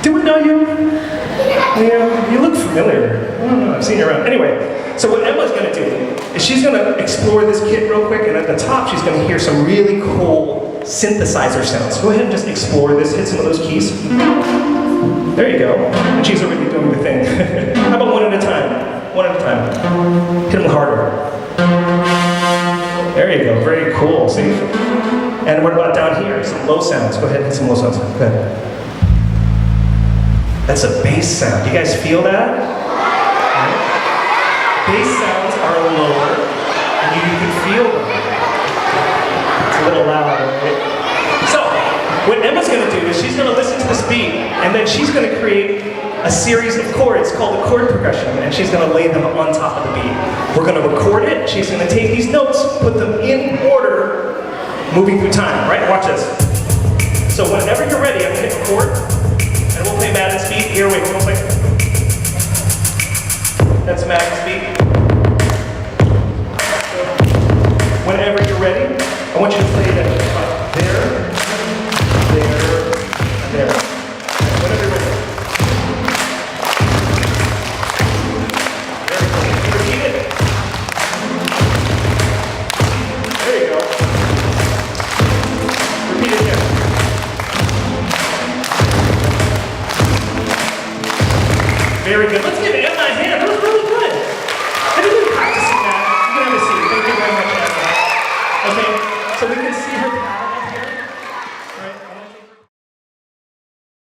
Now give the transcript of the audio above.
Do we know you? Yeah, you look familiar. I don't know, I've seen you around. Anyway, so what Emma's gonna do is she's gonna explore this kit real quick, and at the top she's gonna hear some really cool synthesizer sounds. Go ahead and just explore this, hit some of those keys. There you go. And she's already doing the thing. How about one at a time? One at a time. Hit them harder. There you go, very cool, see? And what about down here? Some low sounds. Go ahead, hit some low sounds. Go ahead. That's a bass sound. You guys feel that? Right? Bass sounds are lower, and you can feel them. It's a little loud, right? So, what Emma's gonna do is she's gonna listen to this beat, and then she's gonna create a series of chords called the chord progression, and she's gonna lay them on top of the beat. We're gonna record it, she's gonna take these notes, put them in order, moving through time, right? Watch this. So whenever you're ready, I'm gonna hit record, and we'll play Madden's beat. Here, wait, we'll play. That's Madden's beat. So, whenever you're ready, I want you to play that there, and there. Whenever you're ready. Repeat it. There you go. Repeat it again. Very good. Let's give Emma a hand. That was really good. Have you been practicing that? You can have a seat. Thank you very much, Emma. Okay, so we can see her.